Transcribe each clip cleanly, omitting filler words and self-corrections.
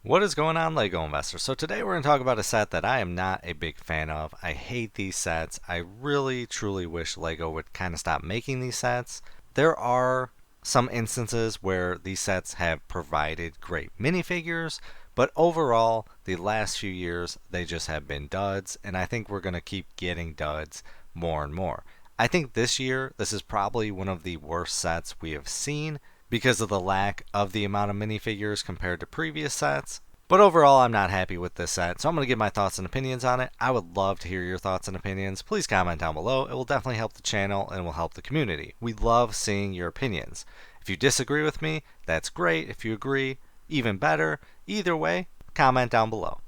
What is going on, LEGO investors? So today we're going to talk about a set that I am not a big fan of. I hate these sets. I really truly wish LEGO would kind of stop making these sets. There are some instances where these sets have provided great minifigures, but overall, the last few years, they just have been duds, and I think we're going to keep getting duds more and more. I think this year, this is probably one of the worst sets we have seen because of the lack of the amount of minifigures compared to previous sets. But overall, I'm not happy with this set, so I'm going to give my thoughts and opinions on it. I would love to hear your thoughts and opinions. Please comment down below. It will definitely help the channel and will help the community. We love seeing your opinions. If you disagree with me, that's great. If you agree, even better. Either way, comment down below.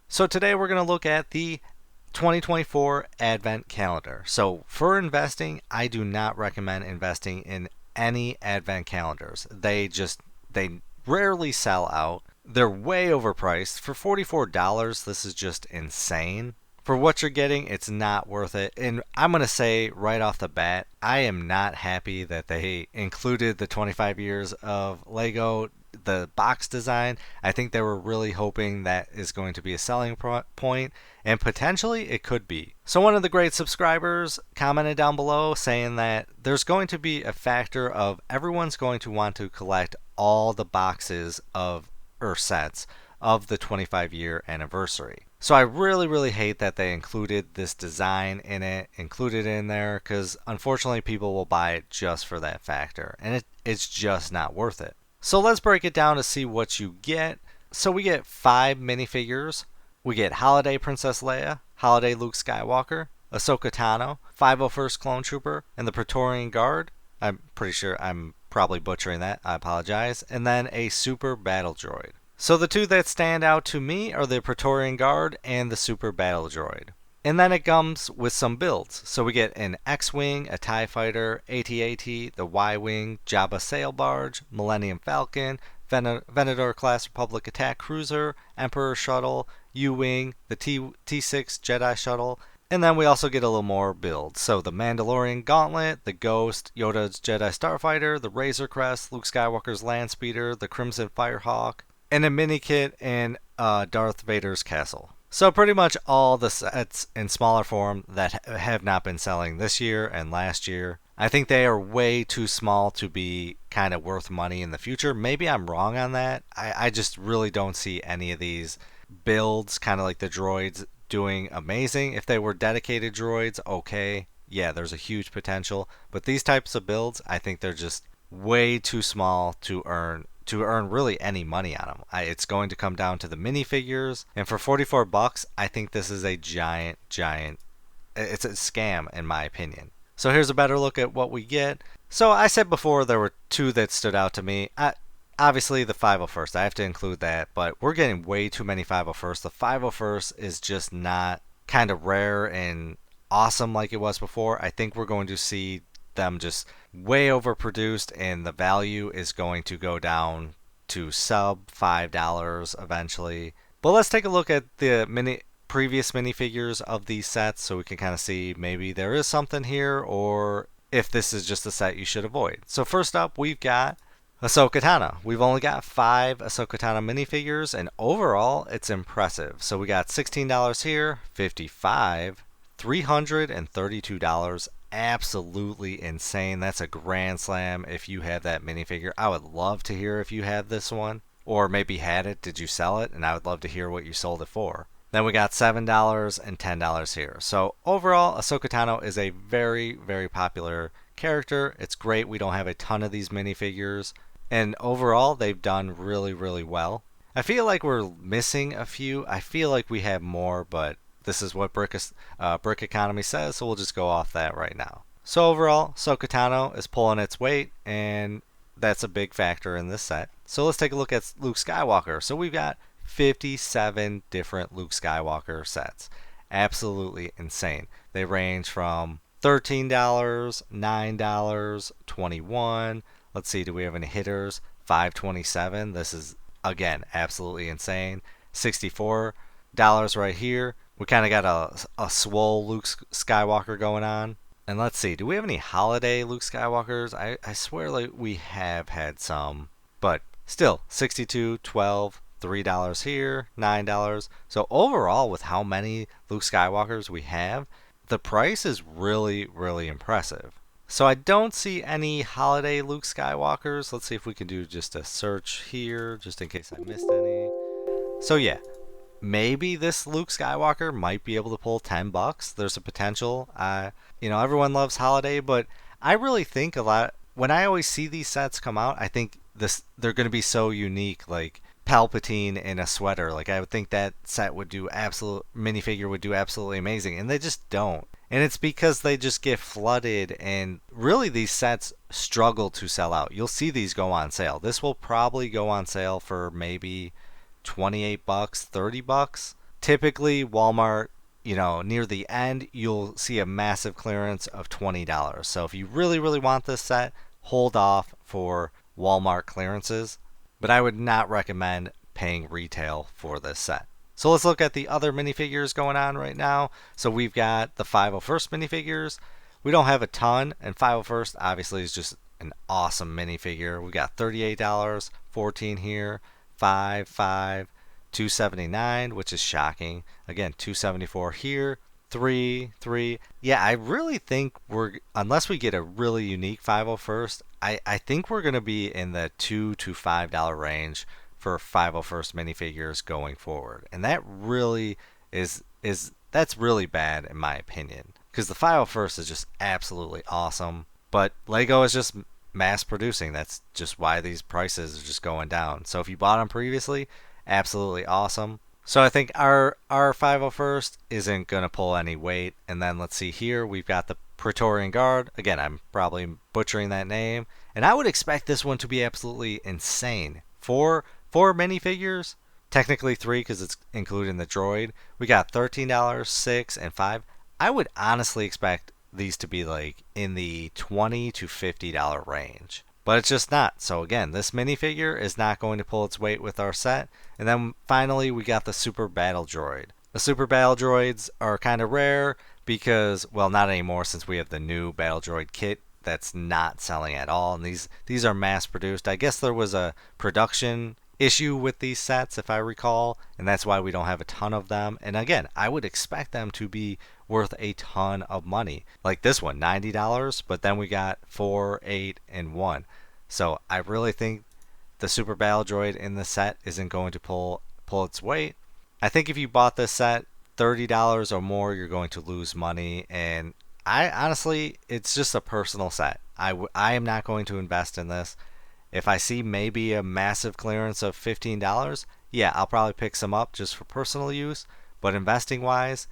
So today we're going to look at the 2024 Advent Calendar. So for investing, I do not recommend investing in any Advent calendars. They rarely sell out. They're way overpriced. For $44, this is just insane. For what you're getting, it's not worth it. And I'm going to say right off the bat, I am not happy that they included the 25 years of LEGO, the box design. I think they were really hoping that is going to be a selling point, and potentially it could be. So one of the great subscribers commented down below saying that there's going to be a factor of everyone's going to want to collect all the boxes of or sets of the 25-year anniversary. So I really hate that they included this design in it, included in there, because unfortunately people will buy it just for that factor, and it's just not worth it. So let's break it down to see what you get. So we get 5 minifigures. We get Holiday Princess Leia, Holiday Luke Skywalker, Ahsoka Tano, 501st Clone Trooper, and the Praetorian Guard. I'm pretty sure I'm probably butchering that. I apologize. And then a Super Battle Droid. So the two that stand out to me are the Praetorian Guard and the Super Battle Droid. And then it comes with some builds. So we get an X-Wing, a TIE Fighter, AT-AT, the Y-Wing, Jabba Sail Barge, Millennium Falcon, Venator Class Republic Attack Cruiser, Emperor Shuttle, U-Wing, the T6 Jedi Shuttle, and then we also get a little more builds. So the Mandalorian Gauntlet, the Ghost, Yoda's Jedi Starfighter, the Razor Crest, Luke Skywalker's Land Speeder, the Crimson Firehawk, and a mini kit in Darth Vader's castle. So pretty much all the sets in smaller form that have not been selling this year and last year. I think they are way too small to be kind of worth money in the future. Maybe I'm wrong on that. I just really don't see any of these builds, kind of like the droids, doing amazing. If they were dedicated droids, okay, yeah, there's a huge potential. But these types of builds, I think they're just way too small to earn really any money on them. It's going to come down to the minifigures, and for 44 bucks, I think this is a giant, it's a scam in my opinion. So here's a better look at what we get. So I said before there were 2 that stood out to me. Obviously the 501st, I have to include that, but we're getting way too many 501st. The 501st is just not kind of rare and awesome like it was before. I think we're going to see them just way overproduced, and the value is going to go down to sub $5 eventually. But let's take a look at the previous minifigures of these sets so we can kind of see maybe there is something here or if this is just a set you should avoid. So first up, we've got Ahsoka Tano. We've only got 5 Ahsoka Tano minifigures, and overall it's impressive. So we got $16 here, $55, $332. Absolutely insane. That's a grand slam if you have that minifigure. I would love to hear if you have this one, or maybe had it, did you sell it? And I would love to hear what you sold it for. Then we got $7 and $10 here. So overall, Ahsoka Tano is a very popular character. It's great we don't have a ton of these minifigures, and overall they've done really well. I feel like we're missing a few. I feel like we have more, but this is what Brick Economy says, so we'll just go off that right now. So overall, Ahsoka Tano is pulling its weight, and that's a big factor in this set. So let's take a look at Luke Skywalker. So we've got 57 different Luke Skywalker sets. Absolutely insane. They range from $13, $9, $21. Let's see, do we have any hitters? $5.27. This is, again, absolutely insane. $64 right here. We kind of got a swole Luke Skywalker going on. And let's see, do we have any holiday Luke Skywalkers? I swear like we have had some. But still, 62, 12, $3 here, $9. So overall, with how many Luke Skywalkers we have, the price is really, really impressive. So I don't see any holiday Luke Skywalkers. Let's see if we can do just a search here, just in case I missed any. So yeah, maybe this Luke Skywalker might be able to pull $10. There's a potential. Everyone loves holiday, but I really think a lot when I always see these sets come out, I think they're going to be so unique, like Palpatine in a sweater. Like I would think that set would do minifigure would do absolutely amazing, and they just don't. And it's because they just get flooded, and really these sets struggle to sell out. You'll see these go on sale. This will probably go on sale for maybe $28, $30. Typically, Walmart, near the end, you'll see a massive clearance of $20. So if you really, really want this set, hold off for Walmart clearances. But I would not recommend paying retail for this set. So let's look at the other minifigures going on right now. So we've got the 501st minifigures. We don't have a ton, and 501st obviously is just an awesome minifigure. We got $38, 14 here, 5, 5, 279, which is shocking. Again, 274 here, 3, 3. Yeah, I really think unless we get a really unique 501st, I think we're going to be in the $2 to $5 range for 501st minifigures going forward. And that really that's really bad in my opinion, because the 501st is just absolutely awesome, but Lego is just mass producing. That's just why these prices are just going down. So if you bought them previously, absolutely awesome. So I think our 501st isn't going to pull any weight. And then let's see here, we've got the Praetorian Guard. Again, I'm probably butchering that name. And I would expect this one to be absolutely insane. Four minifigures, technically 3 because it's including the droid. We got $13, $6, and $5. I would honestly expect these to be like in the $20 to $50 range. But it's just not. So again, this minifigure is not going to pull its weight with our set. And then finally, we got the Super Battle Droid. The Super Battle Droids are kind of rare because, well, not anymore since we have the new Battle Droid kit that's not selling at all. And these are mass produced. I guess there was a production issue with these sets, if I recall, and that's why we don't have a ton of them. And again, I would expect them to be worth a ton of money. Like this one, $90, but then we got 4, 8, and 1. So I really think the Super Battle Droid in the set isn't going to pull its weight. I think if you bought this set $30 or more, you're going to lose money. And I honestly, it's just a personal set. I am not going to invest in this. If I see maybe a massive clearance of $15, yeah, I'll probably pick some up just for personal use. But investing wise,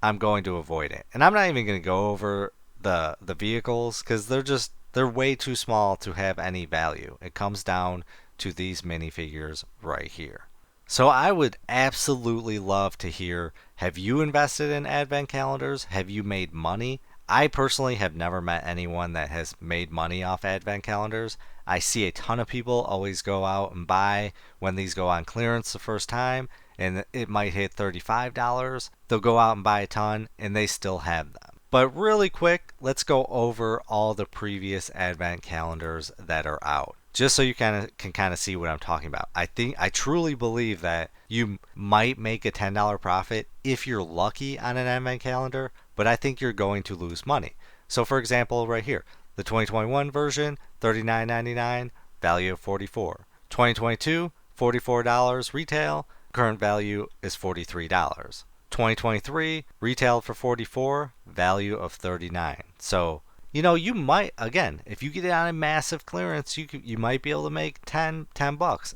I'm going to avoid it. And I'm not even going to go over the vehicles because they're way too small to have any value. It comes down to these minifigures right here. So I would absolutely love to hear, have you invested in advent calendars? Have you made money? I personally have never met anyone that has made money off advent calendars. I see a ton of people always go out and buy when these go on clearance the first time, and it might hit $35. They'll go out and buy a ton, and they still have them. But really quick, let's go over all the previous advent calendars that are out, just so you can kind of see what I'm talking about. I truly believe that you might make a $10 profit if you're lucky on an advent calendar, but I think you're going to lose money. So for example, right here, the 2021 version, $39.99, value of $44. 2022, $44 retail, current value is $43. 2023 retailed for $44, value of $39. So you might, again, if you get it on a massive clearance, you might be able to make $10,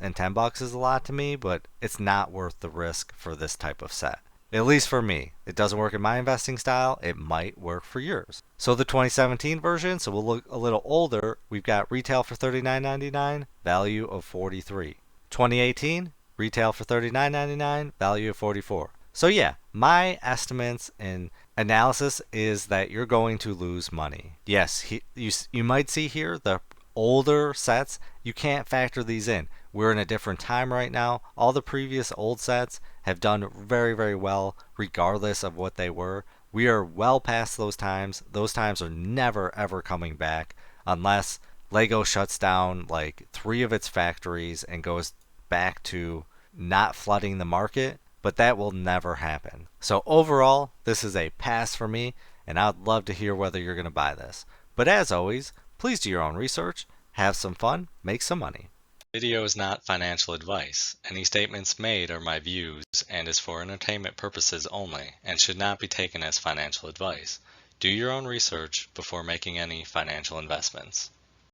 and $10 is a lot to me, but it's not worth the risk for this type of set. At least for me. It doesn't work in my investing style. It might work for yours. So the 2017 version, so we'll look a little older, we've got retail for $39.99, value of $43. 2018, retail for $39.99, value of $44. So yeah, my estimates and analysis is that you're going to lose money. Yes, you might see here the older sets, you can't factor these in. We're in a different time right now. All the previous old sets have done very, very well regardless of what they were. We are well past those times. Those times are never ever coming back unless Lego shuts down like 3 of its factories and goes back to not flooding the market, but that will never happen. So overall, this is a pass for me, and I'd love to hear whether you're going to buy this. But as always, please do your own research, have some fun, make some money. Video is not financial advice. Any statements made are my views and is for entertainment purposes only and should not be taken as financial advice. Do your own research before making any financial investments.